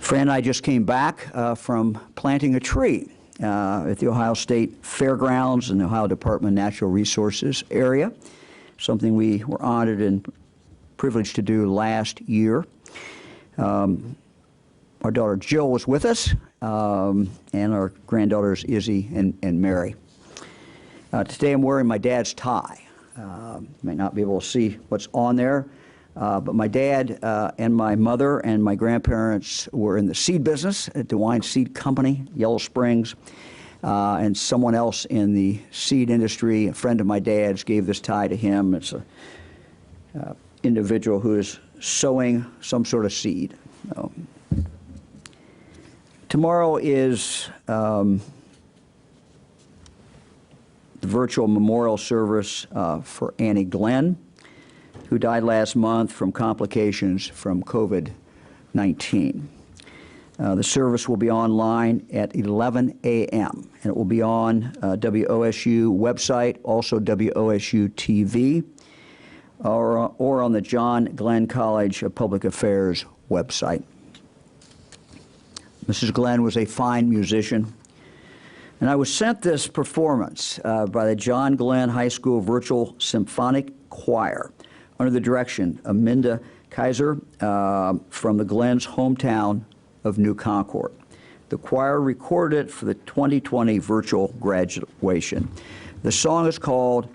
Fran and I just came back from planting a tree at the Ohio State Fairgrounds in the Ohio Department of Natural Resources area, something we were honored and privileged to do last year. Our daughter Jill was with us, and our granddaughters Izzy and Mary. Today I'm wearing my dad's tie. You might not be able to see what's on there, but my dad and my mother and my grandparents were in the seed business at DeWine Seed Company, Yellow Springs, and someone else in the seed industry, a friend of my dad's, gave this tie to him. It's an individual who is sowing some sort of seed. Tomorrow is the virtual memorial service for Annie Glenn, who died last month from complications from COVID-19. The service will be online at 11 a.m., and it will be on WOSU website, also WOSU TV, or on the John Glenn College of Public Affairs website. Mrs. Glenn was a fine musician, and I was sent this performance by the John Glenn High School Virtual Symphonic Choir under the direction of Minda Kaiser from the Glenn's hometown of New Concord. The choir recorded it for the 2020 virtual graduation. The song is called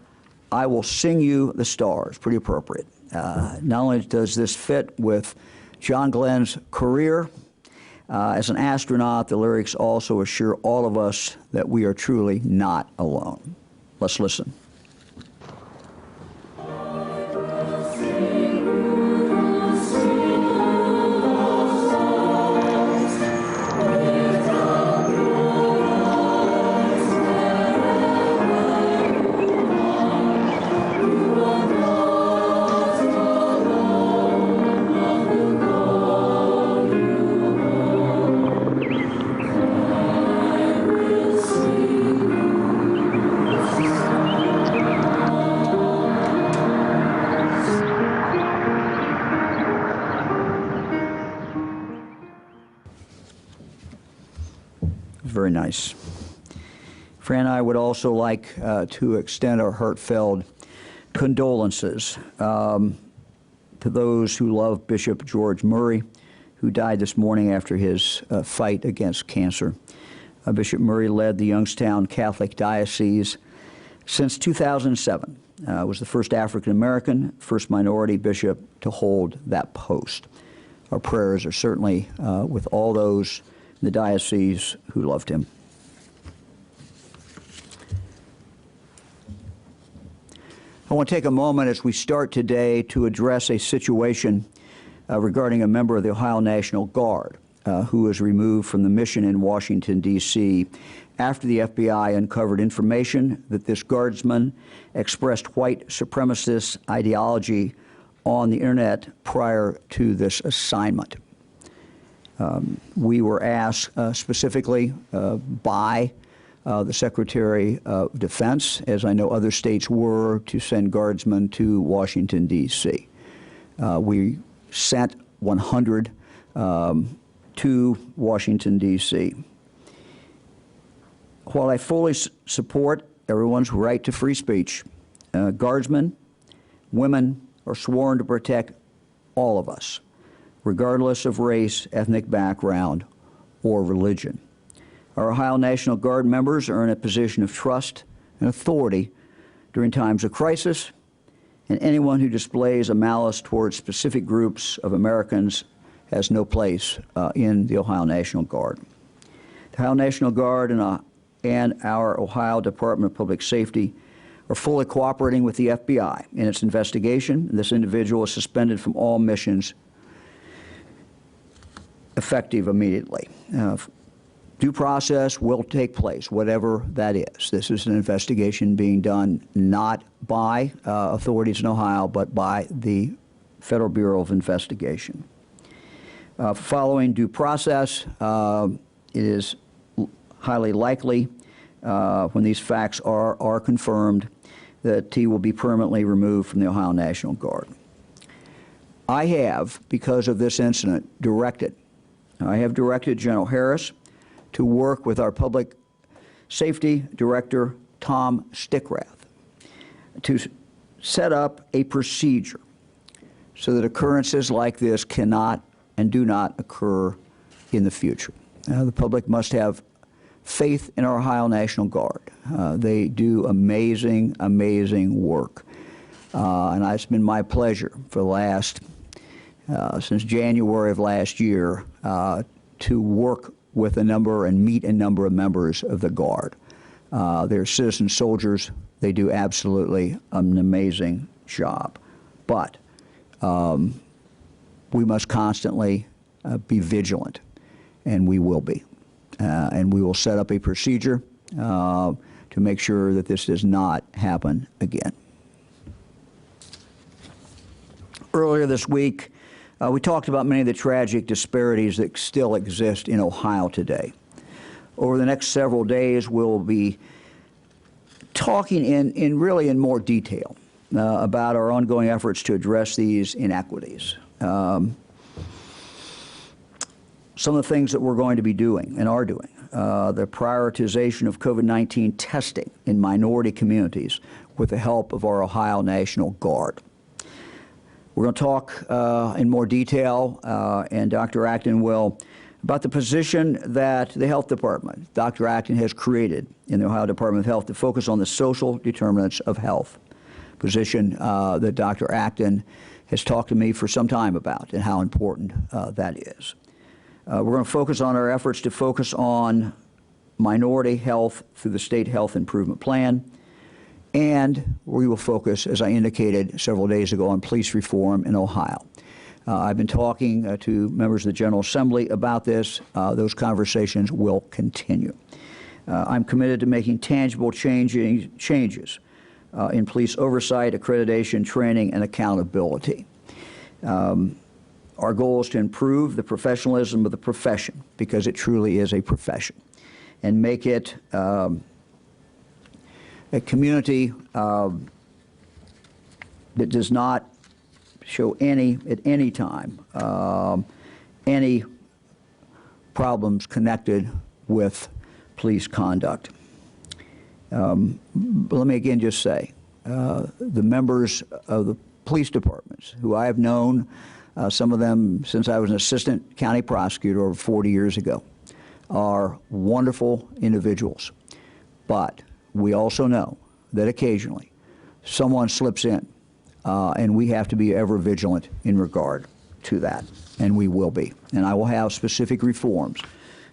"I Will Sing You the Stars," pretty appropriate. Not only does this fit with John Glenn's career as an astronaut, the lyrics also assure all of us that we are truly not alone. Let's listen. Very nice. Fran and I would also like to extend our heartfelt condolences to those who love Bishop George Murray, who died this morning after his fight against cancer. Bishop Murray led the Youngstown Catholic Diocese since 2007. Was the first African-American, first minority bishop to hold that post. Our prayers are certainly with all those in the diocese who loved him. I want to take a moment as we start today to address a situation regarding a member of the Ohio National Guard who was removed from the mission in Washington, D.C. after the FBI uncovered information that this guardsman expressed white supremacist ideology on the internet prior to this assignment. We were asked specifically by the Secretary of Defense, as I know other states were, to send guardsmen to Washington, D.C. We sent 100 to Washington, D.C. While I fully support everyone's right to free speech, guardsmen, women are sworn to protect all of us, regardless of race, ethnic background, or religion. Our Ohio National Guard members are in a position of trust and authority during times of crisis, and anyone who displays a malice towards specific groups of Americans has no place in the Ohio National Guard. The Ohio National Guard and our Ohio Department of Public Safety are fully cooperating with the FBI in its investigation. This individual is suspended from all missions effective immediately. Due process will take place, whatever that is. This is an investigation being done not by authorities in Ohio, but by the Federal Bureau of Investigation. Following due process, it is highly likely, when these facts are confirmed, that he will be permanently removed from the Ohio National Guard. I have, because of this incident, directed I have directed General Harris to work with our Public Safety Director, Tom Stickrath, to set up a procedure so that occurrences like this cannot and do not occur in the future. The public must have faith in our Ohio National Guard. They do amazing, amazing work. And it's been my pleasure for the last, since January of last year, to work with a number and meet a number of members of the Guard. They're citizen soldiers. They do absolutely an amazing job. But we must constantly be vigilant, and we will be. And we will set up a procedure to make sure that this does not happen again. Earlier this week, we talked about many of the tragic disparities that still exist in Ohio today. Over the next several days, we'll be talking really in more detail about our ongoing efforts to address these inequities. Some of the things that we're going to be doing and are doing, the prioritization of COVID-19 testing in minority communities with the help of our Ohio National Guard. We're going to talk in more detail, and Dr. Acton will, about the position that the Health Department, Dr. Acton has created in the Ohio Department of Health to focus on the social determinants of health, position that Dr. Acton has talked to me for some time about and how important that is. We're going to focus on our efforts to focus on minority health through the State Health Improvement Plan, and we will focus, as I indicated several days ago, on police reform in Ohio. I've been talking to members of the General Assembly about this. Those conversations will continue. I'm committed to making tangible changes in police oversight, accreditation, training, and accountability. Our goal is to improve the professionalism of the profession, because it truly is a profession, and make it a community that does not show at any time any problems connected with police conduct. But let me again just say, the members of the police departments who I have known, some of them since I was an assistant county prosecutor over 40 years ago, are wonderful individuals. But we also know that occasionally someone slips in, and we have to be ever vigilant in regard to that, and we will be. And I will have specific reforms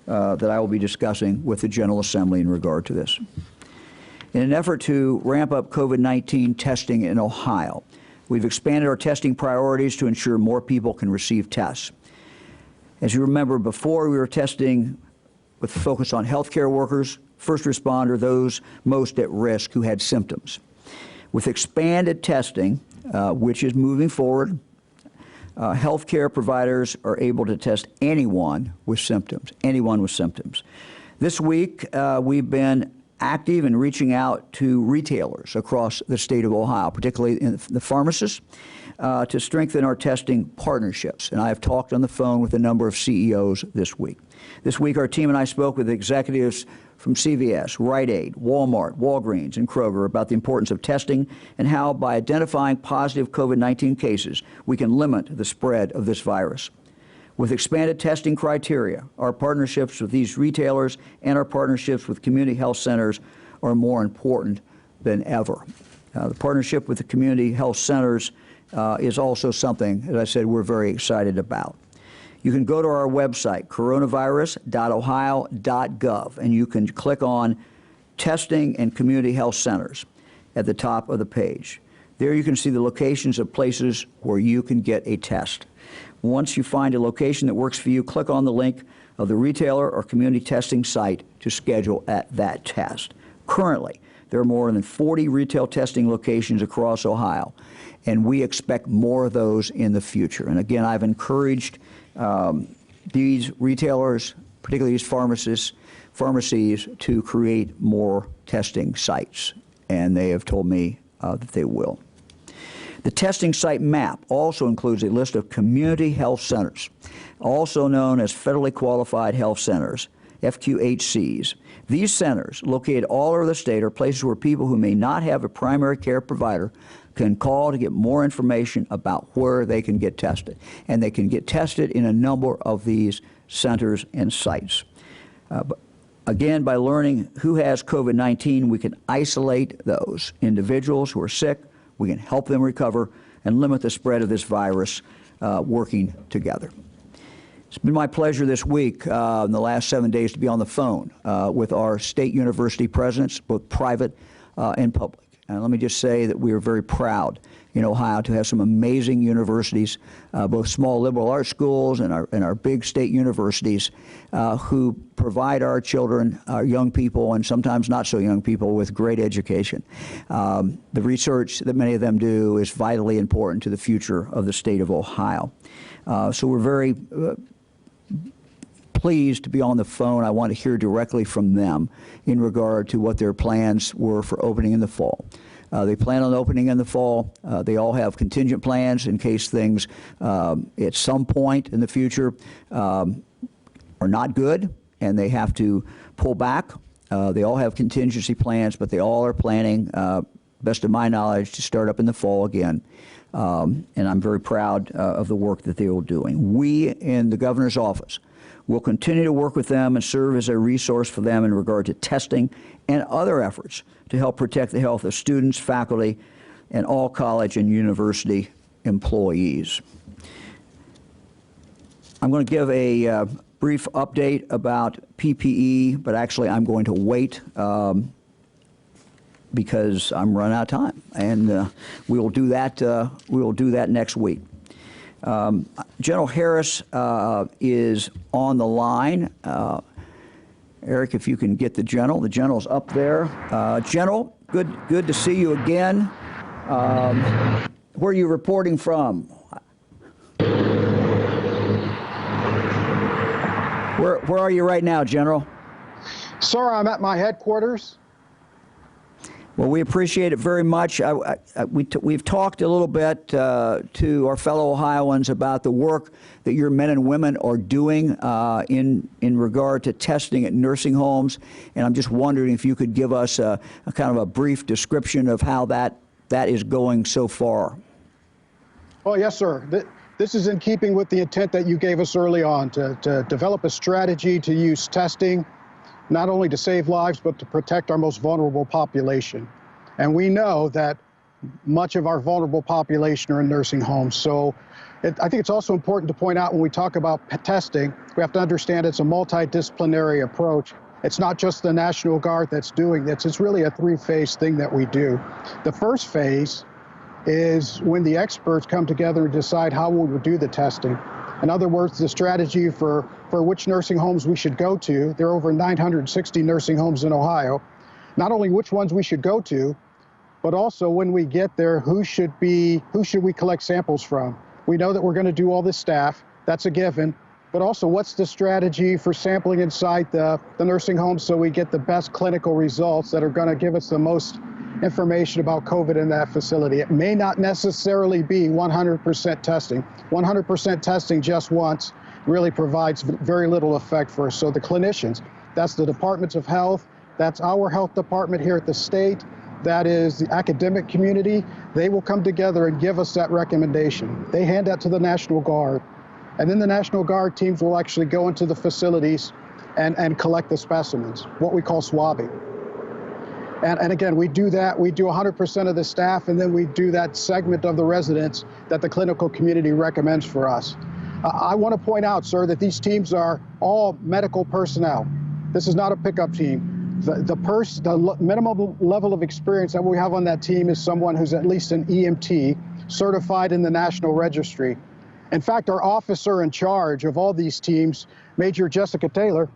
that I will be discussing with the General Assembly in regard to this. In an effort to ramp up COVID-19 testing in Ohio, we've expanded our testing priorities to ensure more people can receive tests. As you remember, before we were testing with focus on healthcare workers, first responder, those most at risk who had symptoms. With expanded testing, which is moving forward, healthcare providers are able to test anyone with symptoms, This week, we've been active in reaching out to retailers across the state of Ohio, particularly in the pharmacists, to strengthen our testing partnerships. And I have talked on the phone with a number of CEOs this week. This week, our team and I spoke with executives from CVS, Rite Aid, Walmart, Walgreens, and Kroger about the importance of testing and how, by identifying positive COVID-19 cases, we can limit the spread of this virus. With expanded testing criteria, our partnerships with these retailers and our partnerships with community health centers are more important than ever. The partnership with the community health centers is also something, as I said, we're very excited about. You can go to our website, coronavirus.ohio.gov, and you can click on Testing and Community Health Centers at the top of the page. There you can see the locations of places where you can get a test. Once you find a location that works for you, click on the link of the retailer or community testing site to schedule that test. Currently, there are more than 40 retail testing locations across Ohio, and we expect more of those in the future. And again, I've encouraged these retailers, particularly these pharmacies, to create more testing sites, and they have told me that they will. The testing site map also includes a list of community health centers, also known as federally qualified health centers, FQHCs. These centers, located all over the state, are places where people who may not have a primary care provider can call to get more information about where they can get tested. And they can get tested in a number of these centers and sites. Again, by learning who has COVID-19, we can isolate those individuals who are sick, we can help them recover, and limit the spread of this virus working together. It's been my pleasure this week, in the last 7 days, to be on the phone with our state university presidents, both private and public. And let me just say that we are very proud in Ohio to have some amazing universities, both small liberal arts schools and our big state universities, who provide our children, our young people, and sometimes not so young people, with great education. The research that many of them do is vitally important to the future of the state of Ohio. So we're very pleased to be on the phone. I want to hear directly from them in regard to what their plans were for opening in the fall. They plan on opening in the fall. They all have contingent plans in case things at some point in the future are not good and they have to pull back. They all have contingency plans, but they all are planning, best of my knowledge, to start up in the fall again. And I'm very proud of the work that they are doing. We in the governor's office will continue to work with them and serve as a resource for them in regard to testing and other efforts to help protect the health of students, faculty, and all college and university employees. I'm going to give a brief update about PPE, but actually I'm going to wait because I'm running out of time, and we will do that. We will do that next week. General Harris is on the line. Eric, if you can get the general. The general's up there. General, good to see you again. Where are you reporting from? Where are you right now, General? Sir, I'm at my headquarters. Well, we appreciate it very much. We've talked a little bit to our fellow Ohioans about the work that your men and women are doing in regard to testing at nursing homes, and I'm just wondering if you could give us a kind of a brief description of how that is going so far. Oh, yes, sir. This is in keeping with the intent that you gave us early on to develop a strategy to use testing not only to save lives, but to protect our most vulnerable population. And we know that much of our vulnerable population are in nursing homes. So I think it's also important to point out when we talk about testing, we have to understand it's a multidisciplinary approach. It's not just the National Guard that's doing this. It's really a three-phase thing that we do. The first phase is when the experts come together and decide how we will do the testing. In other words, the strategy for which nursing homes we should go to. There are over 960 nursing homes in Ohio. Not only which ones we should go to, but also when we get there, who should we collect samples from? We know that we're going to do all this staff. That's a given. But also, what's the strategy for sampling inside the nursing homes so we get the best clinical results that are going to give us the most information about COVID in that facility? It may not necessarily be 100% testing. 100% testing just once really provides very little effect for us. So the clinicians, that's the departments of health, that's our health department here at the state, that is the academic community, they will come together and give us that recommendation. They hand that to the National Guard. And then the National Guard teams will actually go into the facilities and collect the specimens, what we call swabbing. And again, we do that. We do 100% of the staff, and then we do that segment of the residents that the clinical community recommends for us. I want to point out, sir, that these teams are all medical personnel. This is not a pickup team. The minimum level of experience that we have on that team is someone who's at least an EMT, certified in the National Registry. In fact, our officer in charge of all these teams, Major Jessica Taylor,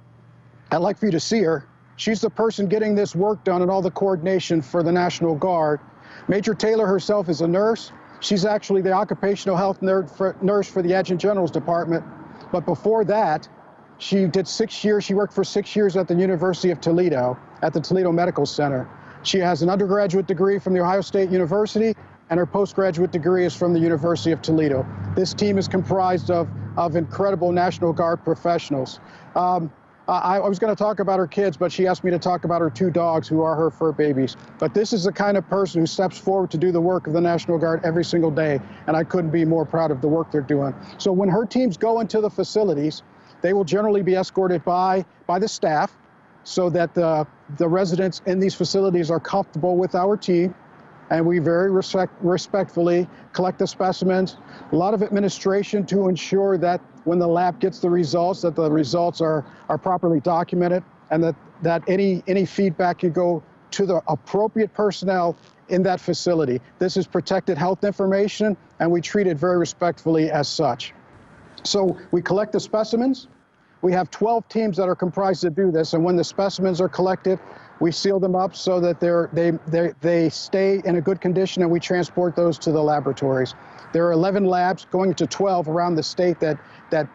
I'd like for you to see her. She's the person getting this work done and all the coordination for the National Guard. Major Taylor herself is a nurse. She's actually the occupational health nurse for the Adjutant General's Department. But before that, she did 6 years. She worked for 6 years at the University of Toledo, at the Toledo Medical Center. She has an undergraduate degree from the Ohio State University and her postgraduate degree is from the University of Toledo. This team is comprised of incredible National Guard professionals. I was going to talk about her kids, but she asked me to talk about her 2 dogs, who are her fur babies. But this is the kind of person who steps forward to do the work of the National Guard every single day, and I couldn't be more proud of the work they're doing. So when her teams go into the facilities, they will generally be escorted by the staff, so that the residents in these facilities are comfortable with our team, and we very respectfully collect the specimens. A lot of administration to ensure that when the lab gets the results, that the results are properly documented, and that any feedback can go to the appropriate personnel in that facility. This is protected health information, and we treat it very respectfully as such. So we collect the specimens. We have 12 teams that are comprised to do this, and when the specimens are collected, we seal them up so that they stay in a good condition, and we transport those to the laboratories. There are 11 labs, going to 12 around the state, that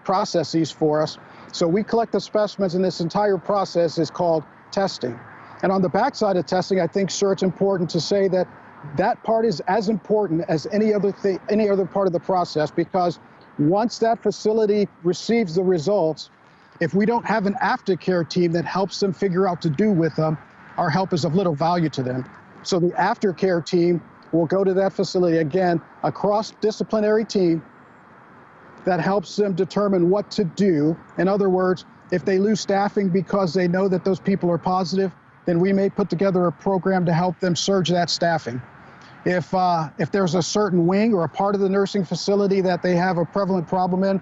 process these for us. So we collect the specimens, and this entire process is called testing. And on the backside of testing, I think, sir, it's important to say that that part is as important as any other part of the process, because once that facility receives the results, if we don't have an aftercare team that helps them figure out what to do with them, our help is of little value to them. So the aftercare team will go to that facility, again, a cross-disciplinary team that helps them determine what to do. In other words, if they lose staffing because they know that those people are positive, then we may put together a program to help them surge that staffing. If there's a certain wing or a part of the nursing facility that they have a prevalent problem in,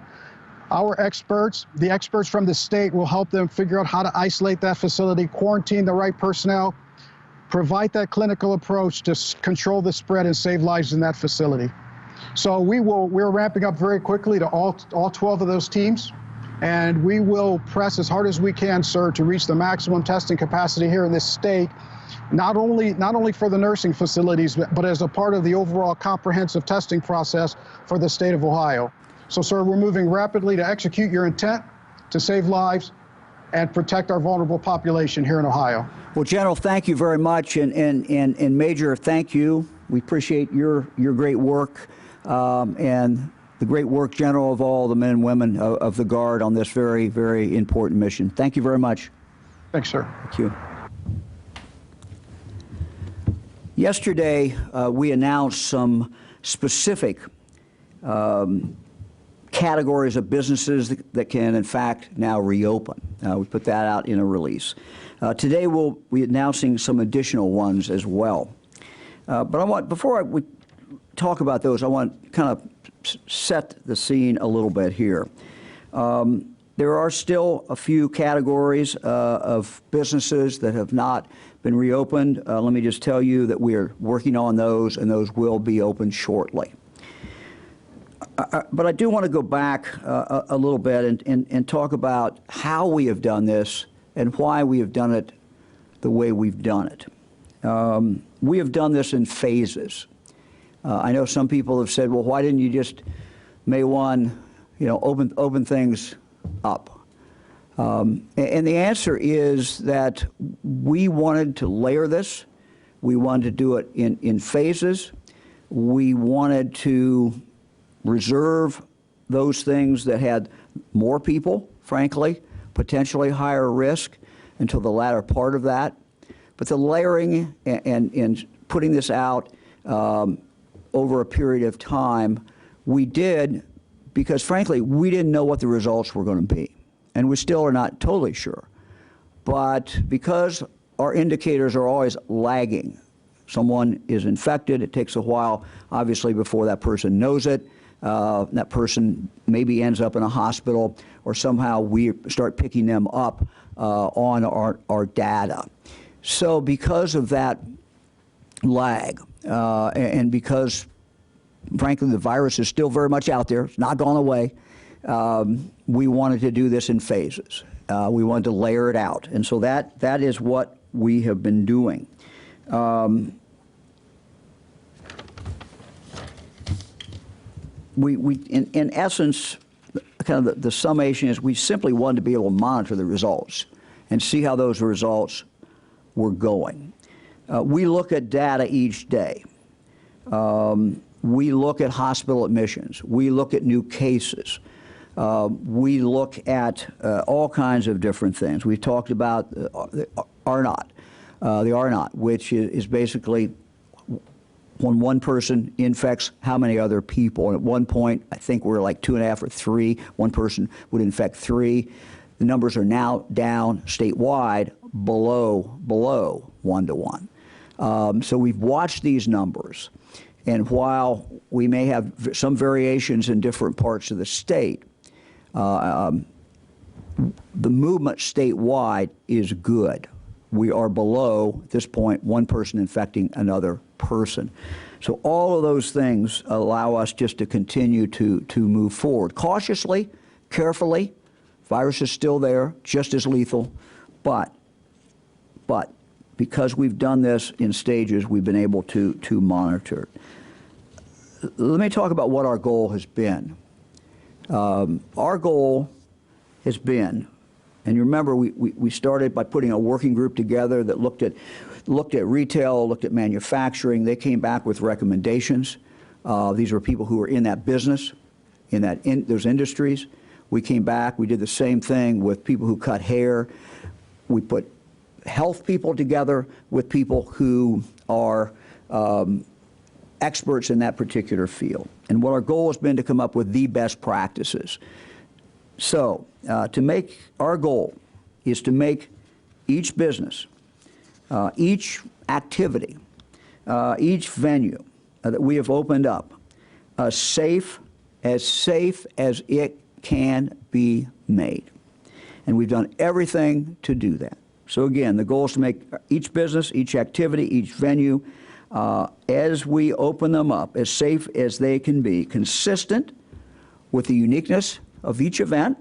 our experts, the experts from the state, will help them figure out how to isolate that facility, quarantine the right personnel, provide that clinical approach to control the spread and save lives in that facility. So we're ramping up very quickly to all 12 of those teams, and we will press as hard as we can, sir, to reach the maximum testing capacity here in this state, not only for the nursing facilities, but as a part of the overall comprehensive testing process for the state of Ohio. So, sir, we're moving rapidly to execute your intent to save lives and protect our vulnerable population here in Ohio. Well, General, thank you very much, and Major, thank you. We appreciate your great work and the great work, General, of all the men and women of the Guard on this very, very important mission. Thank you very much. Thanks, sir. Thank you. Yesterday, we announced some specific categories of businesses that can, in fact, now reopen. We put that out in a release. Today, we'll be announcing some additional ones as well. But before we talk about those, I want to kind of set the scene a little bit here. There are still a few categories of businesses that have not been reopened. Let me just tell you that we are working on those, and those will be opened shortly. But I do want to go back a little bit and talk about how we have done this and why we have done it the way we've done it. We have done this in phases. I know some people have said, well, why didn't you just, May 1, open things up? And the answer is that we wanted to layer this. We wanted to do it in phases. We wanted to reserve those things that had more people, frankly, potentially higher risk until the latter part of that. But the layering and putting this out over a period of time, we did because, frankly, we didn't know what the results were going to be. And we still are not totally sure. But because our indicators are always lagging, someone is infected, it takes a while, obviously, before that person knows it. That person maybe ends up in a hospital, or somehow we start picking them up on our data. So because of that lag, and because, frankly, the virus is still very much out there, it's not gone away, we wanted to do this in phases. We wanted to layer it out. And so that is what we have been doing. We in essence, kind of the summation is we simply wanted to be able to monitor the results and see how those results were going. We look at data each day. We look at hospital admissions. We look at new cases. We look at all kinds of different things. We talked about the R-naught, which is basically when one person infects how many other people. And at one point, I think we're like 2.5 or 3. One person would infect 3. The numbers are now down statewide below 1 to 1. So we've watched these numbers. And while we may have some variations in different parts of the state, the movement statewide is good. We are below, at this point, one person infecting another person. So all of those things allow us just to continue to move forward. Cautiously, carefully, virus is still there, just as lethal, but because we've done this in stages, we've been able to monitor. Let me talk about what our goal has been. Our goal has been, and you remember we started by putting a working group together that looked at retail, looked at manufacturing. They came back with recommendations. These were people who were in that business, in those industries. We came back, we did the same thing with people who cut hair. We put health people together with people who are experts in that particular field. And what our goal has been to come up with the best practices. So our goal is to make each business, each activity, each venue that we have opened up as safe as it can be made. And we've done everything to do that. So again, the goal is to make each business, each activity, each venue, as we open them up, as safe as they can be, consistent with the uniqueness of each event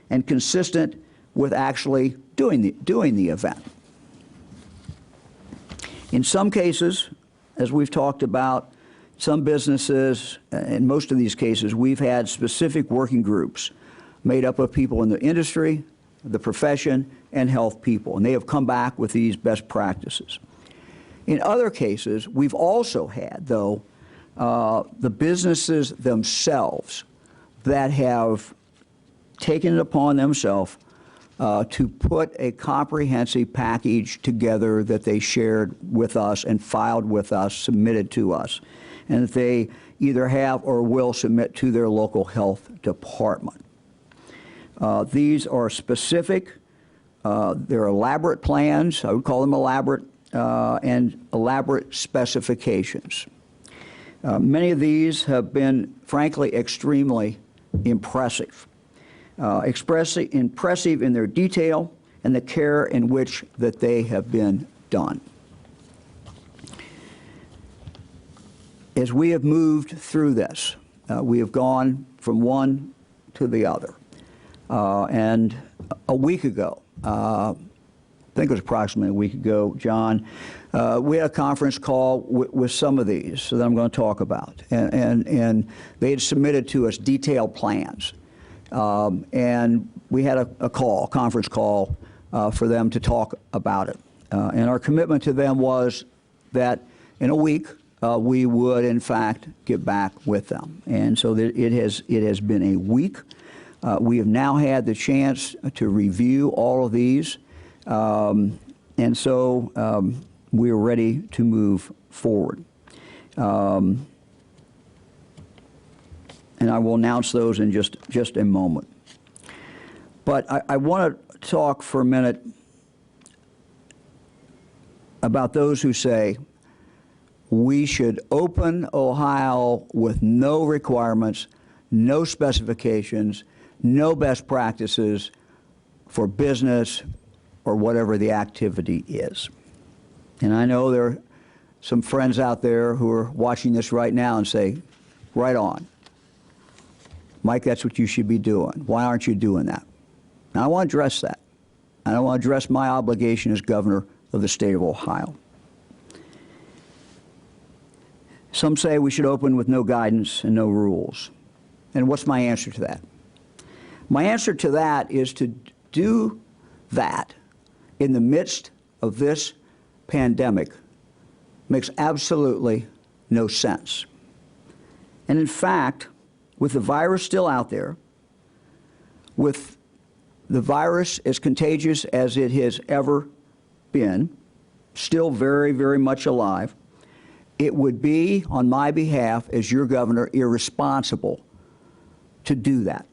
and consistent with actually doing the event. In some cases, as we've talked about, some businesses, in most of these cases, we've had specific working groups made up of people in the industry, the profession, and health people, and they have come back with these best practices. In other cases, we've also had, though, the businesses themselves that have taken it upon themselves to put a comprehensive package together that they shared with us and filed with us, submitted to us, and that they either have or will submit to their local health department. These are specific, they're elaborate plans, I would call them elaborate, and elaborate specifications. Many of these have been, frankly, extremely impressive. Impressive in their detail and the care in which that they have been done. As we have moved through this, we have gone from one to the other. And a week ago, I think it was approximately a week ago, John, we had a conference call with some of these that I'm going to talk about. And they had submitted to us detailed plans. And we had a conference call for them to talk about it. And our commitment to them was that in a week, we would, in fact, get back with them. And so it has been a week. We have now had the chance to review all of these. And so we are ready to move forward. And I will announce those in just a moment. But I want to talk for a minute about those who say we should open Ohio with no requirements, no specifications, no best practices for business or whatever the activity is. And I know there are some friends out there who are watching this right now and say, right on. Mike, that's what you should be doing. Why aren't you doing that? And I want to address that. And I want to address my obligation as governor of the state of Ohio. Some say we should open with no guidance and no rules. And what's my answer to that? My answer to that is to do that in the midst of this pandemic makes absolutely no sense. And in fact, with the virus still out there, with the virus as contagious as it has ever been, still very, very much alive, it would be, on my behalf as your governor, irresponsible to do that.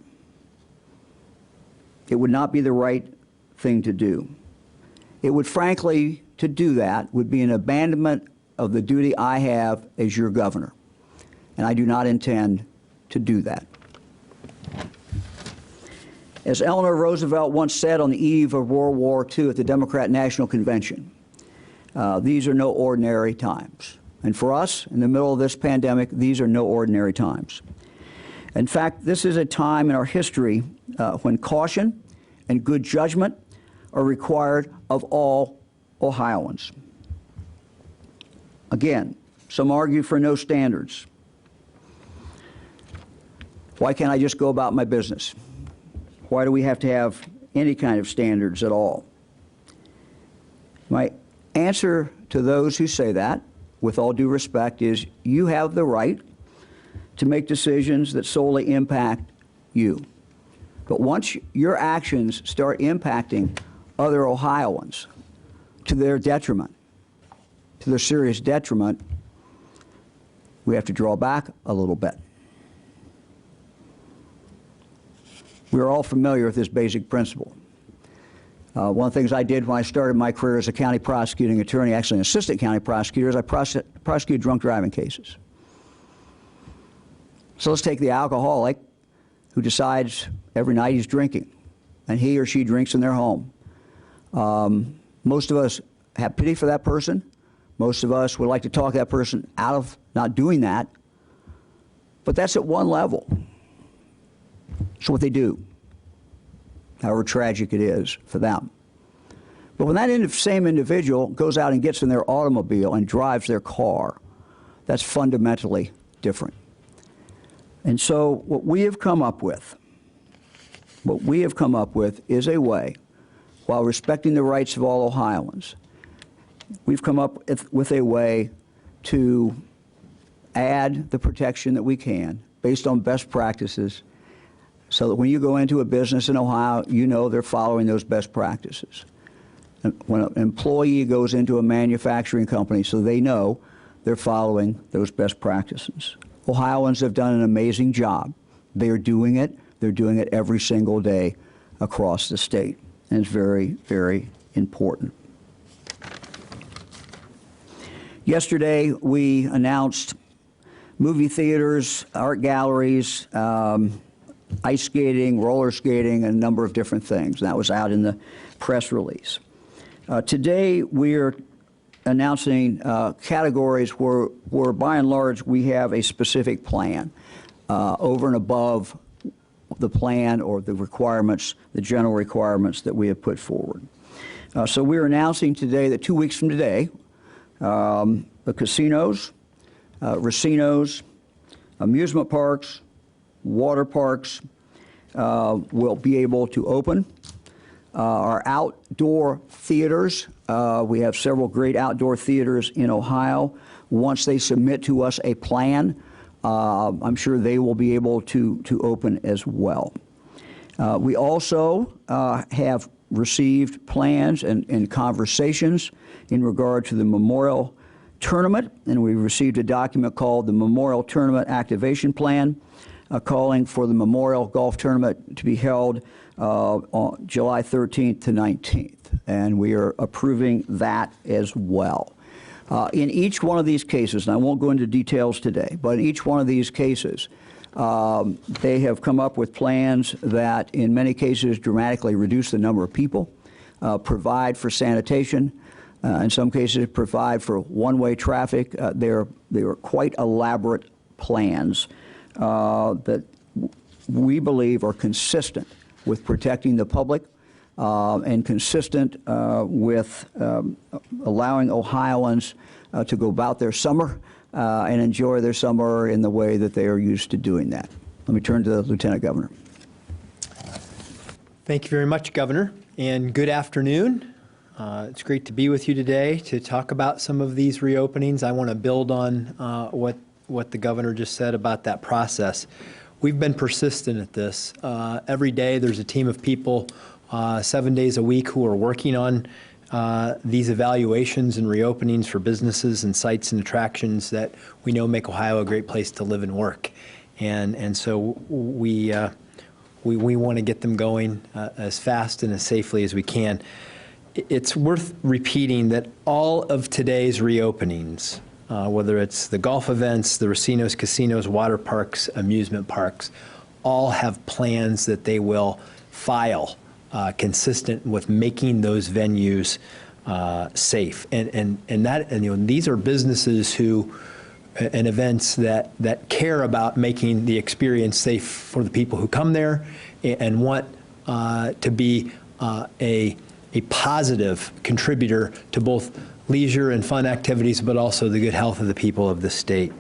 It would not be the right thing to do. It would, frankly, to do that would be an abandonment of the duty I have as your governor, and I do not intend to do that. As Eleanor Roosevelt once said on the eve of World War II at the Democrat National Convention, these are no ordinary times. And for us, in the middle of this pandemic, these are no ordinary times. In fact, this is a time in our history when caution and good judgment are required of all Ohioans. Again, some argue for no standards. Why can't I just go about my business? Why do we have to have any kind of standards at all? My answer to those who say that, with all due respect, is you have the right to make decisions that solely impact you. But once your actions start impacting other Ohioans to their detriment, to their serious detriment, we have to draw back a little bit. We're all familiar with this basic principle. One of the things I did when I started my career as a county prosecuting attorney, actually an assistant county prosecutor, is I prosecuted drunk driving cases. So let's take the alcoholic who decides every night he's drinking, and he or she drinks in their home. Most of us have pity for that person. Most of us would like to talk that person out of not doing that, but that's at one level. It's what they do, however tragic it is for them. But when that same individual goes out and gets in their automobile and drives their car, that's fundamentally different. And so what we have come up with is a way, while respecting the rights of all Ohioans, we've come up with a way to add the protection that we can based on best practices, so that when you go into a business in Ohio, you know they're following those best practices. And when an employee goes into a manufacturing company, so they know they're following those best practices. Ohioans have done an amazing job. They are doing it. They're doing it every single day across the state. And it's very, very important. Yesterday, we announced movie theaters, art galleries, ice skating, roller skating, and a number of different things. That was out in the press release. Today, we're announcing categories where, by and large, we have a specific plan over and above the plan or the requirements, the general requirements that we have put forward. So we're announcing today that 2 weeks from today, the casinos, racinos, amusement parks, water parks will be able to open. Our outdoor theaters, we have several great outdoor theaters in Ohio. Once they submit to us a plan, I'm sure they will be able to open as well. We also have received plans and conversations in regard to the Memorial Tournament, and we received a document called the Memorial Tournament Activation Plan, calling for the Memorial Golf Tournament to be held on July 13th to 19th, and we are approving that as well. In each one of these cases, and I won't go into details today, but in each one of these cases, they have come up with plans that in many cases dramatically reduce the number of people, provide for sanitation, in some cases provide for one-way traffic. They are quite elaborate plans that we believe are consistent with protecting the public and consistent with allowing Ohioans to go about their summer and enjoy their summer in the way that they are used to doing that. Let me turn to the Lieutenant Governor. Thank you very much, Governor, and good afternoon. It's great to be with you today to talk about some of these reopenings. I want to build on what the governor just said about that process. We've been persistent at this. Every day there's a team of people 7 days a week who are working on these evaluations and reopenings for businesses and sites and attractions that we know make Ohio a great place to live and work. And so we want to get them going as fast and as safely as we can. It's worth repeating that all of today's reopenings, whether it's the golf events, the racinos, casinos, water parks, amusement parks, all have plans that they will file consistent with making those venues safe. And these are businesses who and events that care about making the experience safe for the people who come there and want to be a positive contributor to both leisure and fun activities, but also the good health of the people of the state.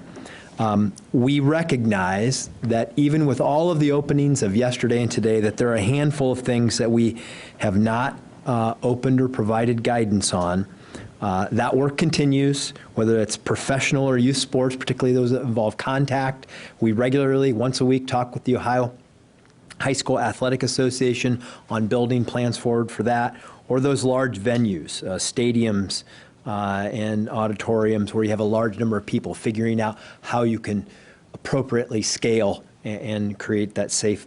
We recognize that even with all of the openings of yesterday and today, that there are a handful of things that we have not opened or provided guidance on. That work continues, whether it's professional or youth sports, particularly those that involve contact. We regularly, once a week, talk with the Ohio High School Athletic Association on building plans forward for that, or those large venues, stadiums and auditoriums where you have a large number of people, figuring out how you can appropriately scale and create that safe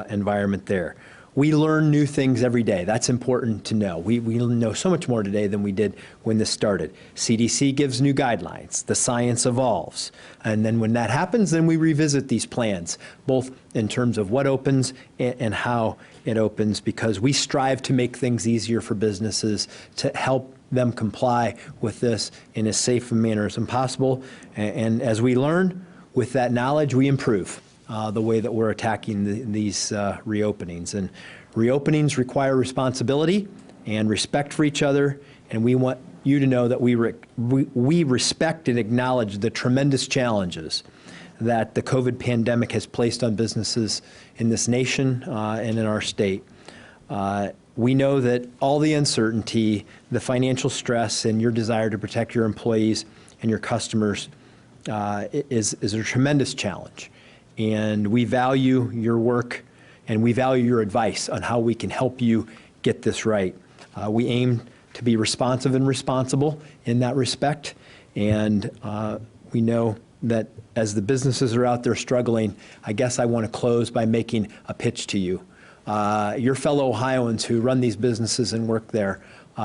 environment there. We learn new things every day. That's important to know. We know so much more today than we did when this started. CDC gives new guidelines. The science evolves. And then when that happens, then we revisit these plans, both in terms of what opens and how it opens, because we strive to make things easier for businesses to help them comply with this in as safe a manner as possible. And as we learn, with that knowledge, we improve the way that we're attacking these reopenings. And reopenings require responsibility and respect for each other, and we want you to know that we respect and acknowledge the tremendous challenges that the COVID pandemic has placed on businesses in this nation and in our state. We know that all the uncertainty, the financial stress, and your desire to protect your employees and your customers is a tremendous challenge. And we value your work and we value your advice on how we can help you get this right. We aim to be responsive and responsible in that respect. And we know that as the businesses are out there struggling, I guess I want to close by making a pitch to you. Your fellow Ohioans who run these businesses and work there,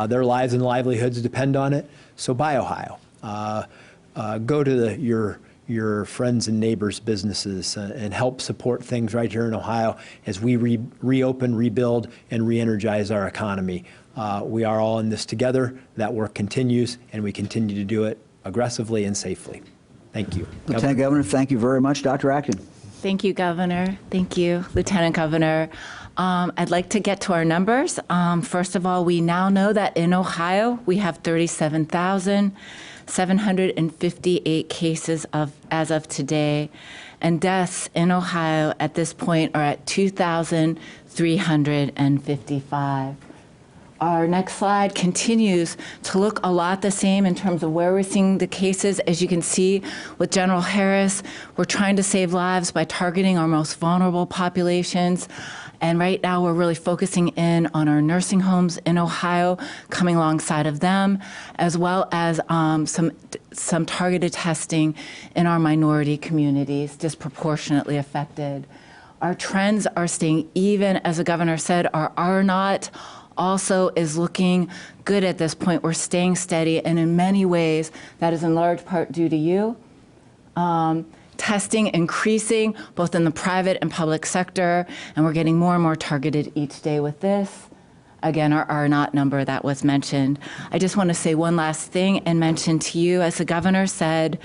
their lives and livelihoods depend on it. So buy Ohio. Go to your friends and neighbors' businesses and help support things right here in Ohio as we reopen, rebuild, and re-energize our economy. We are all in this together. That work continues, and we continue to do it aggressively and safely. Thank you. Lieutenant Governor, thank you very much. Dr. Acton. Thank you, Governor. Thank you, Lieutenant Governor. I'd like to get to our numbers. First of all, we now know that in Ohio, we have 37,758 cases as of today, and deaths in Ohio at this point are at 2,355. Our next slide continues to look a lot the same in terms of where we're seeing the cases. As you can see with General Harris, we're trying to save lives by targeting our most vulnerable populations. And right now we're really focusing in on our nursing homes in Ohio, coming alongside of them, as well as some targeted testing in our minority communities, disproportionately affected. Our trends are staying even, as the governor said. Our R0 also is looking good at this point. We're staying steady, and in many ways, that is in large part due to you. Testing increasing both in the private and public sector, and we're getting more and more targeted each day with this. Again, our R0 number that was mentioned. I just want to say one last thing and mention to you, as the governor said,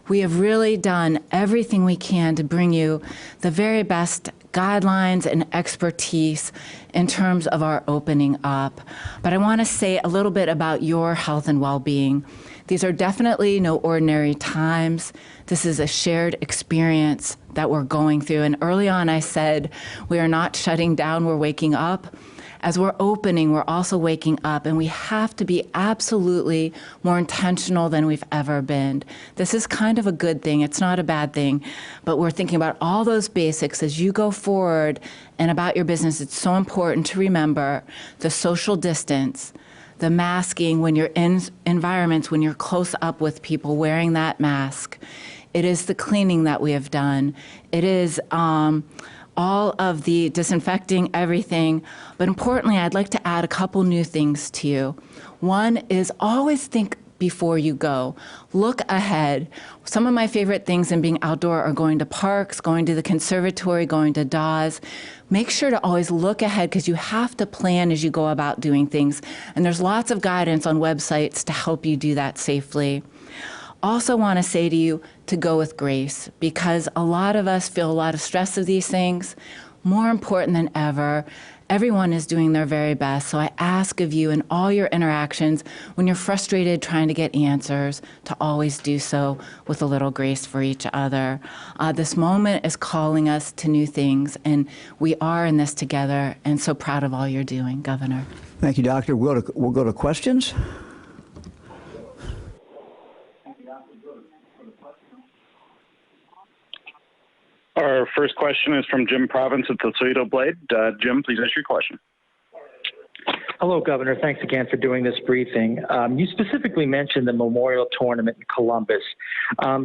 we have really done everything we can to bring you the very best guidelines and expertise in terms of our opening up. But I want to say a little bit about your health and well-being. These are definitely no ordinary times. This is a shared experience that we're going through. And early on, I said, we are not shutting down, we're waking up. As we're opening, we're also waking up, and we have to be absolutely more intentional than we've ever been. This is kind of a good thing. It's not a bad thing, but we're thinking about all those basics as you go forward and about your business. It's so important to remember the social distance, the masking when you're in environments, when you're close up with people, wearing that mask. It is the cleaning that we have done. It is all of the disinfecting, everything. But importantly, I'd like to add a couple new things to you. One is always think before you go. Look ahead. Some of my favorite things in being outdoor are going to parks, going to the conservatory, going to Dawes. Make sure to always look ahead, because you have to plan as you go about doing things. And there's lots of guidance on websites to help you do that safely. Also want to say to you to go with grace, because a lot of us feel a lot of stress of these things. More important than ever, everyone is doing their very best. So I ask of you in all your interactions, when you're frustrated trying to get answers, to always do so with a little grace for each other. This moment is calling us to new things, and we are in this together, and so proud of all you're doing, Governor. Thank you, Doctor. We'll go to questions. Our first question is from Jim Province at the Toledo Blade. Jim, please ask your question. Hello, Governor. Thanks again for doing this briefing. You specifically mentioned the Memorial Tournament in Columbus.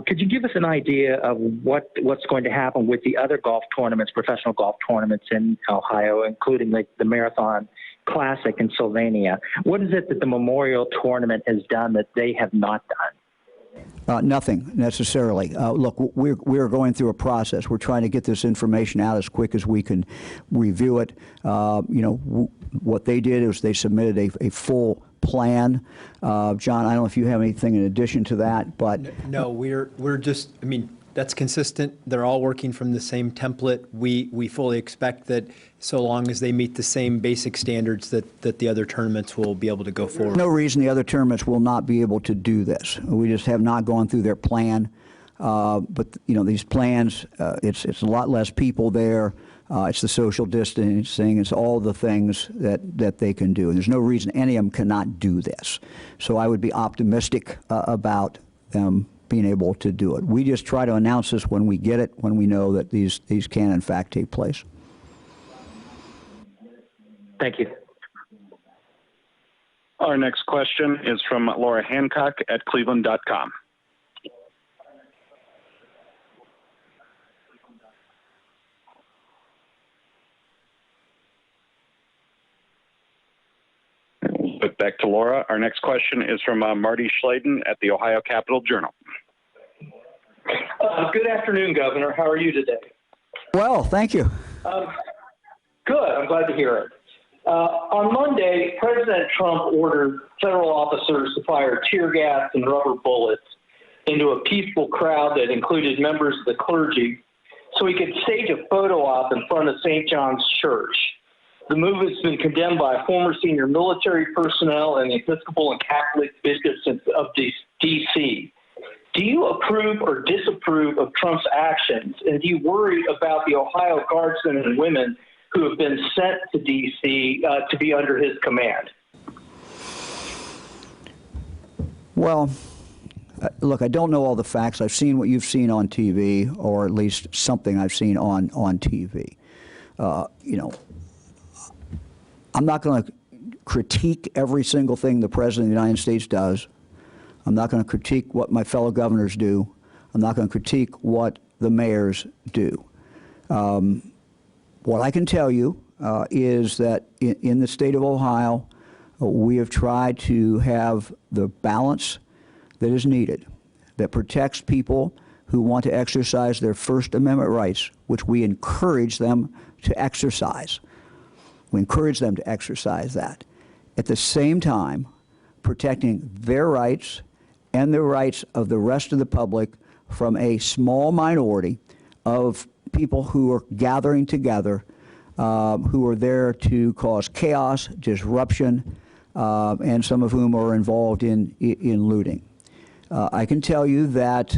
Could you give us an idea of what's going to happen with the other golf tournaments, professional golf tournaments in Ohio, including like the Marathon Classic in Sylvania? What is it that the Memorial Tournament has done that they have not done? Nothing necessarily. Look, we're going through a process. We're trying to get this information out as quick as we can review it. What they did is they submitted a full plan. John, I don't know if you have anything in addition to that, but no, we're just. I mean, that's consistent. They're all working from the same template. We fully expect that so long as they meet the same basic standards that the other tournaments will be able to go forward. No reason the other tournaments will not be able to do this. We just have not gone through their plan. But these plans, it's a lot less people there. It's the social distancing. It's all the things that they can do. And there's no reason any of them cannot do this. So I would be optimistic about them being able to do it. We just try to announce this when we get it, when we know that these can in fact take place. Thank you. Our next question is from Laura Hancock at cleveland.com. Back to Laura. Our next question is from Marty Schladen at the Ohio Capitol Journal. Good afternoon, Governor. How are you today? Well, thank you. Good. I'm glad to hear it. On Monday, President Trump ordered federal officers to fire tear gas and rubber bullets into a peaceful crowd that included members of the clergy so he could stage a photo op in front of St. John's Church. The move has been condemned by former senior military personnel and Episcopal and Catholic bishops of D.C. Do you approve or disapprove of Trump's actions? And do you worry about the Ohio Guardsmen and women who have been sent to D.C. To be under his command? Well, look, I don't know all the facts. I've seen what you've seen on TV, or at least something I've seen on TV. I'm not going to critique every single thing the President of the United States does. I'm not going to critique what my fellow governors do. I'm not going to critique what the mayors do. What I can tell you is that in the state of Ohio, we have tried to have the balance that is needed, that protects people who want to exercise their First Amendment rights, which we encourage them to exercise. We encourage them to exercise that. At the same time, protecting their rights and the rights of the rest of the public from a small minority of people who are gathering together, who are there to cause chaos, disruption, and some of whom are involved in looting. I can tell you that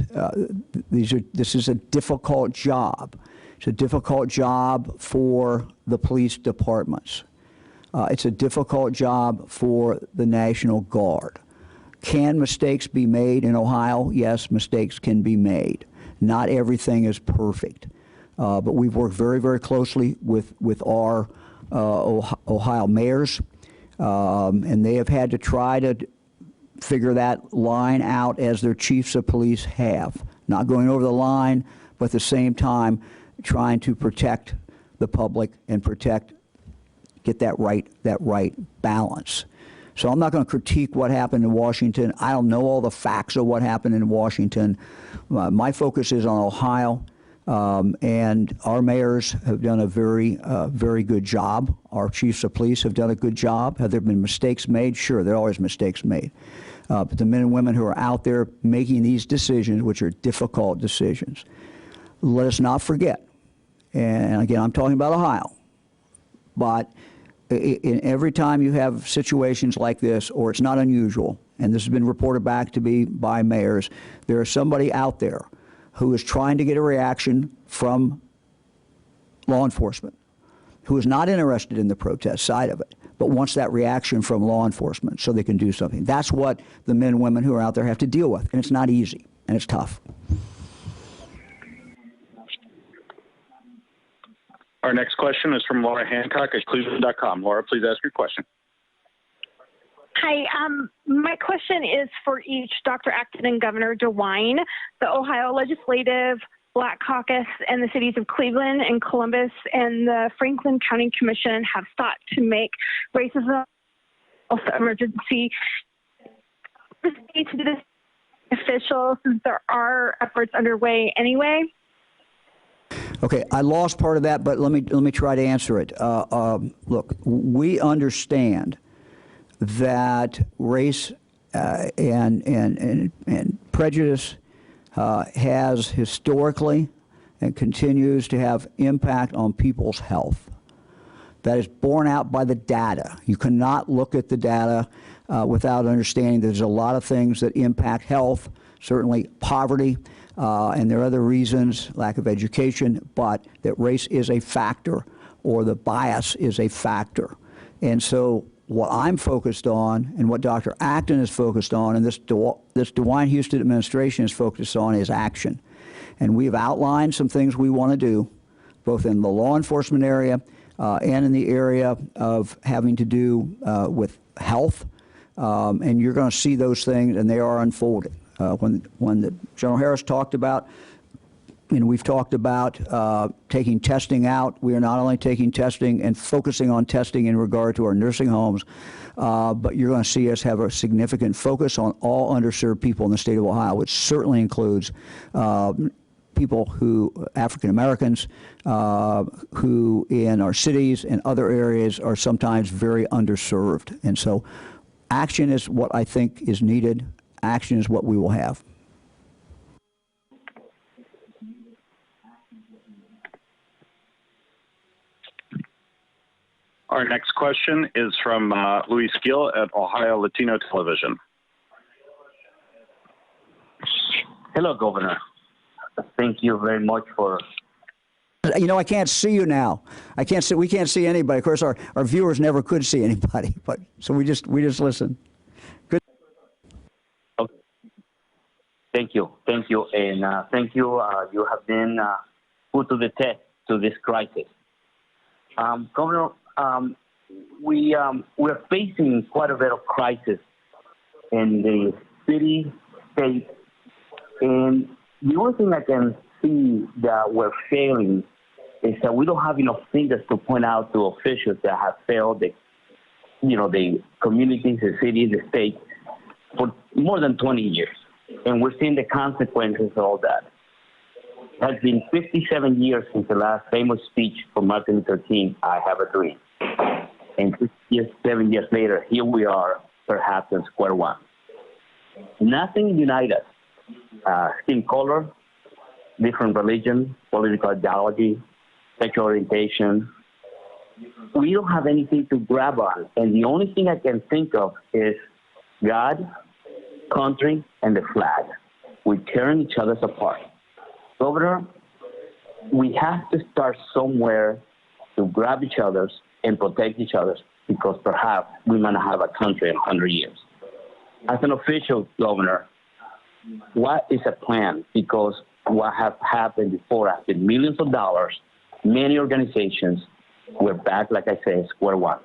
this is a difficult job. It's a difficult job for the police departments. It's a difficult job for the National Guard. Can mistakes be made in Ohio? Yes, mistakes can be made. Not everything is perfect. But we've worked very, very closely with our Ohio mayors, and they have had to try to figure that line out as their chiefs of police have. Not going over the line, but at the same time trying to protect the public and get that right balance. So I'm not going to critique what happened in Washington. I don't know all the facts of what happened in Washington. My focus is on Ohio, and our mayors have done a very good job. Our chiefs of police have done a good job. Have there been mistakes made? Sure, there are always mistakes made. But the men and women who are out there making these decisions, which are difficult decisions, let us not forget, and again, I'm talking about Ohio, but in every time you have situations like this, or it's not unusual, and this has been reported back to me by mayors, there is somebody out there who is trying to get a reaction from law enforcement, who is not interested in the protest side of it, but wants that reaction from law enforcement so they can do something. That's what the men and women who are out there have to deal with, and it's not easy, and it's tough. Our next question is from Laura Hancock at Cleveland.com. Laura, please ask your question. Hi, my question is for each Dr. Acton and Governor DeWine. The Ohio Legislative Black Caucus and the cities of Cleveland and Columbus and the Franklin County Commission have sought to make racism an emergency to this official, since there are efforts underway anyway. Okay, I lost part of that, but let me try to answer it. Look, we understand that race and prejudice has historically and continues to have impact on people's health. That is borne out by the data. You cannot look at the data without understanding there's a lot of things that impact health, certainly poverty, and there are other reasons, lack of education, but that race is a factor, or the bias is a factor. And so what I'm focused on, and what Dr. Acton is focused on, and this DeWine Houston administration is focused on, is action. And we've outlined some things we want to do, both in the law enforcement area and in the area of having to do with health. And you're going to see those things, and they are unfolding. When the General Harris talked about, and we've talked about taking testing out, we are not only taking testing and focusing on testing in regard to our nursing homes, but you're going to see us have a significant focus on all underserved people in the state of Ohio, which certainly includes people who, African Americans, who in our cities and other areas are sometimes very underserved. And so action is what I think is needed. Action is what we will have. Our next question is from Luis Gill at Ohio Latino Television. Hello, Governor. Thank you very much for... You know, I can't see you now. I can't see. We can't see anybody. Of course, our viewers never could see anybody, but so we just listen. Good. Okay. Thank you, and thank you. You have been put to the test to this crisis, Governor. We're facing quite a bit of crisis in the city, state, and the only thing I can see that we're failing is that we don't have enough fingers to point out to officials that have failed the communities, the cities, the state for more than 20 years. And we're seeing the consequences of all that. It has been 57 years since the last famous speech from Martin Luther King, I Have a Dream. And 7 years later, here we are, perhaps in square one. Nothing unites us. Skin color, different religion, political ideology, sexual orientation. We don't have anything to grab on. And the only thing I can think of is God country, and the flag. We're tearing each other apart. Governor, we have to start somewhere to grab each other and protect each other, because perhaps we might not have a country in 100 years. As an official, Governor, what is a plan? Because what has happened before has been millions of dollars, many organizations, we're back, like I say, square one.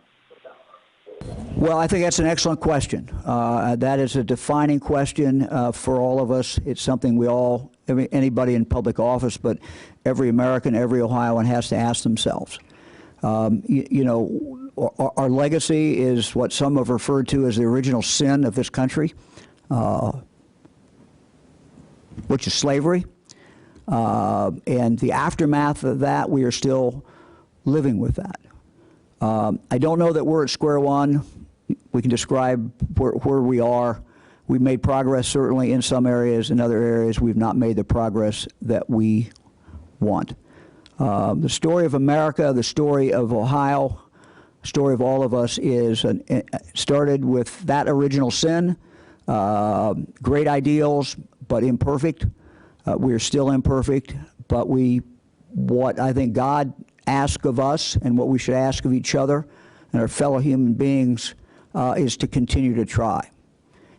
Well, I think that's an excellent question. That is a defining question for all of us. It's something we all, anybody in public office, but every American, every Ohioan has to ask themselves. You know, our legacy is what some have referred to as the original sin of this country, which is slavery. And the aftermath of that, we are still living with that. I don't know that we're at square one. We can describe where we are. We've made progress certainly in some areas. In other areas, we've not made the progress that we want. The story of America, the story of Ohio, the story of all of us is started with that original sin, great ideals, but imperfect. We are still imperfect, but what I think God asks of us and what we should ask of each other and our fellow human beings is to continue to try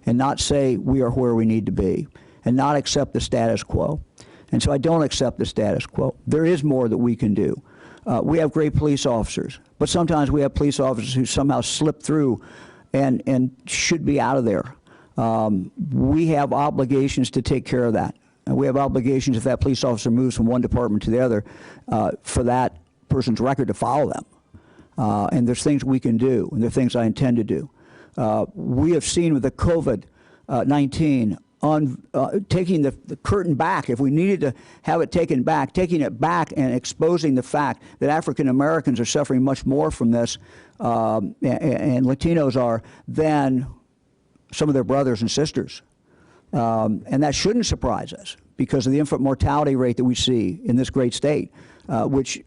and not say we are where we need to be and not accept the status quo. And so I don't accept the status quo. There is more that we can do. We have great police officers, but sometimes we have police officers who somehow slip through and should be out of there. We have obligations to take care of that. And we have obligations if that police officer moves from one department to the other for that person's record to follow them. And there's things we can do, and there are things I intend to do. We have seen with the COVID-19 taking the curtain back, if we needed to have it taken back, taking it back and exposing the fact that African Americans are suffering much more from this, and Latinos are, than some of their brothers and sisters. And that shouldn't surprise us because of the infant mortality rate that we see in this great state, which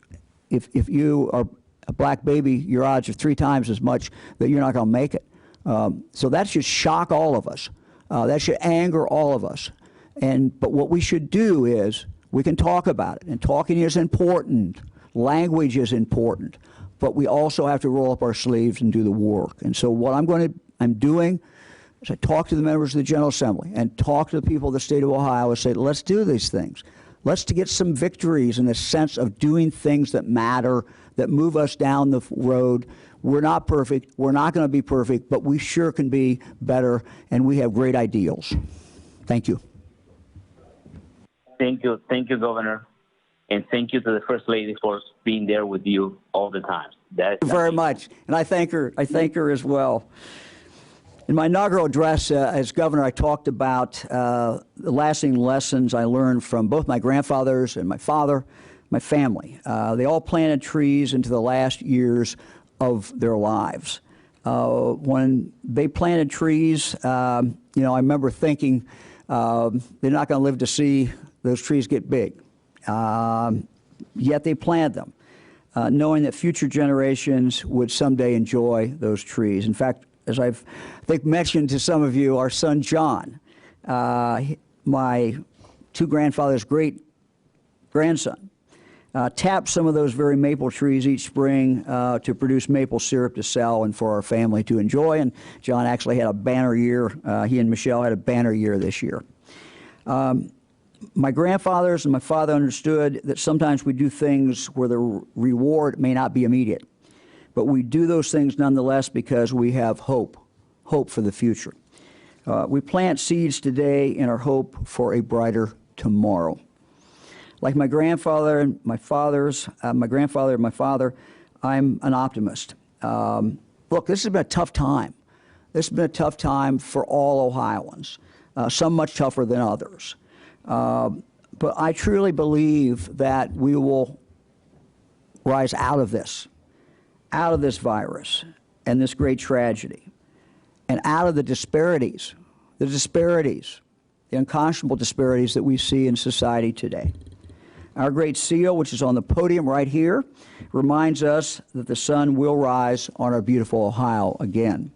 if you are a black baby, your odds are 3 times as much that you're not going to make it. So that should shock all of us. That should anger all of us. But what we should do is we can talk about it, and talking is important. Language is important, but we also have to roll up our sleeves and do the work. And so what I'm doing is I talk to the members of the General Assembly and talk to the people of the state of Ohio and say, let's do these things. Let's get some victories in the sense of doing things that matter, that move us down the road. We're not perfect. We're not going to be perfect, but we sure can be better, and we have great ideals. Thank you. Thank you, Governor, and thank you to the First Lady for being there with you all the time. Thank you very much, and I thank her. I thank her as well. In my inaugural address as governor, I talked about the lasting lessons I learned from both my grandfathers and my father, my family. They all planted trees into the last years of their lives. When they planted trees, I remember thinking they're not going to live to see those trees get big. Yet they planted them, knowing that future generations would someday enjoy those trees. In fact, as I think mentioned to some of you, our son John, my 2 grandfathers' great grandson, tapped some of those very maple trees each spring to produce maple syrup to sell and for our family to enjoy. And John actually had a banner year. He and Michelle had a banner year this year. My grandfathers and my father understood that sometimes we do things where the reward may not be immediate. But we do those things nonetheless because we have hope for the future. We plant seeds today in our hope for a brighter tomorrow. Like my grandfather and my father, I'm an optimist. Look, this has been a tough time. This has been a tough time for all Ohioans, some much tougher than others. But I truly believe that we will rise out of this virus and this great tragedy, and out of the disparities, the unconscionable disparities that we see in society today. Our great seal, which is on the podium right here, reminds us that the sun will rise on our beautiful Ohio again.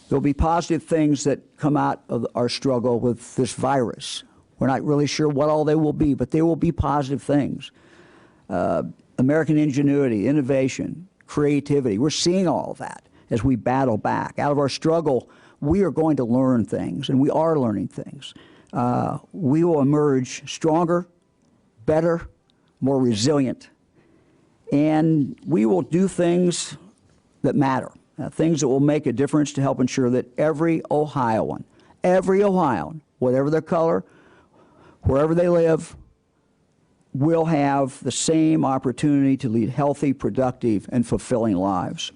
There'll be positive things that come out of our struggle with this virus. We're not really sure what all they will be, but there will be positive things. American ingenuity, innovation, creativity. We're seeing all of that as we battle back. Out of our struggle, we are going to learn things, and we are learning things. We will emerge stronger, better, more resilient, and we will do things that matter, things that will make a difference to help ensure that every Ohioan, whatever their color, wherever they live, will have the same opportunity to lead healthy, productive, and fulfilling lives.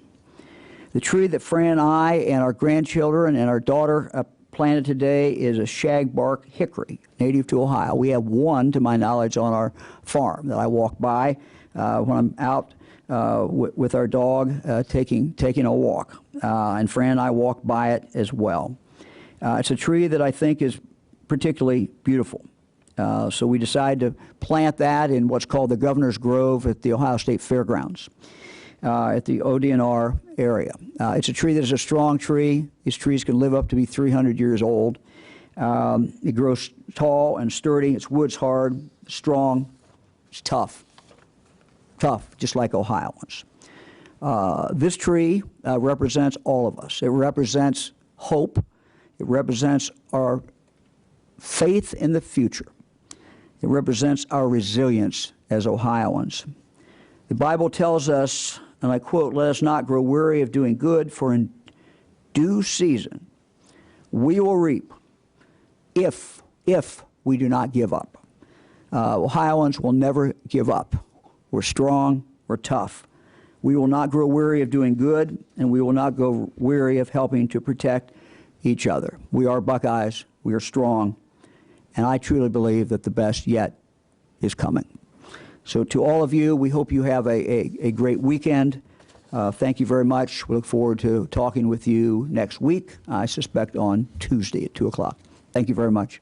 The tree that Fran and I and our grandchildren and our daughter planted today is a shagbark hickory, native to Ohio. We have one, to my knowledge, on our farm that I walk by when I'm out with our dog taking a walk. And Fran and I walk by it as well. It's a tree that I think is particularly beautiful. So we decided to plant that in what's called the Governor's Grove at the Ohio State Fairgrounds at the ODNR area. It's a tree that is a strong tree. These trees can live up to be 300 years old. It grows tall and sturdy. Its wood's hard, strong, it's tough, just like Ohioans. This tree represents all of us. It represents hope. It represents our faith in the future. It represents our resilience as Ohioans. The Bible tells us, and I quote, "Let us not grow weary of doing good, for in due season we will reap if we do not give up." Ohioans will never give up. We're strong, we're tough. We will not grow weary of doing good, and we will not grow weary of helping to protect each other. We are Buckeyes, we are strong, and I truly believe that the best yet is coming. So to all of you, we hope you have a great weekend. Thank you very much. We look forward to talking with you next week, I suspect on Tuesday at 2 o'clock. Thank you very much.